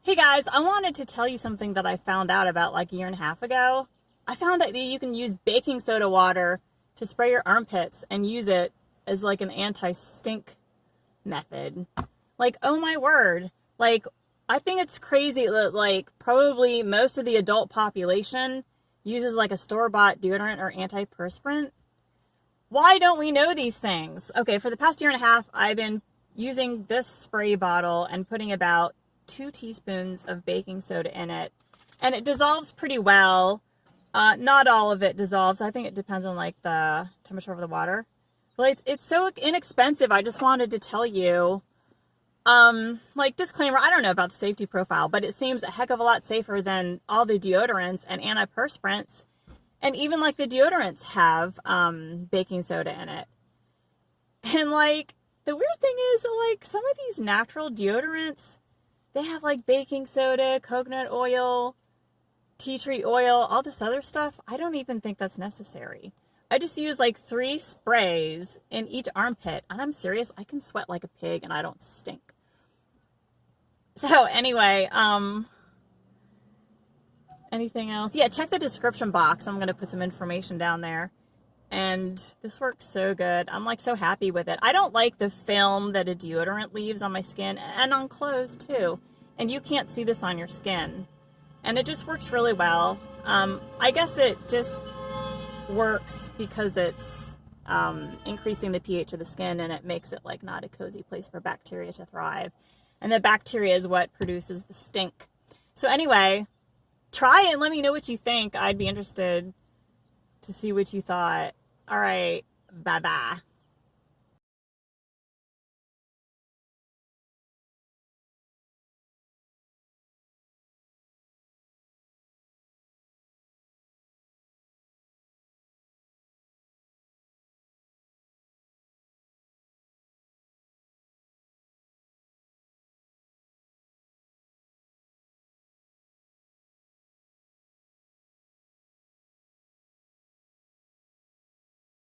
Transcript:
Hey guys, I wanted to tell you something that I found out about like a year and a half ago. I found out that you can use baking soda water to spray your armpits and use it as like an anti-stink method. Like, oh my word. Like, I think it's crazy that like probably most of the adult population uses like a store-bought deodorant or antiperspirant. Why don't we know these things? Okay, for the past year and a half, I've been using this spray bottle and putting about 2 teaspoons of baking soda in it, and it dissolves pretty well. Not all of it dissolves. I think it depends on like the temperature of the water. But it's so inexpensive. I just wanted to tell you, like disclaimer, I don't know about the safety profile, but it seems a heck of a lot safer than all the deodorants and antiperspirants. And even like the deodorants have baking soda in it. And like the weird thing is that like some of these natural deodorants, they have like baking soda, coconut oil, tea tree oil, all this other stuff. I don't even think that's necessary. I just use like 3 sprays in each armpit. And I'm serious, I can sweat like a pig and I don't stink. So anyway, anything else? Yeah, check the description box. I'm going to put some information down there. And this works so good. I'm like so happy with it. I don't like the film that a deodorant leaves on my skin and on clothes too. And you can't see this on your skin. And it just works really well. I guess it just works because it's increasing the pH of the skin, and it makes it like not a cozy place for bacteria to thrive. And the bacteria is what produces the stink. So anyway, try it and let me know what you think. I'd be interested to see what you thought. All right, bye-bye.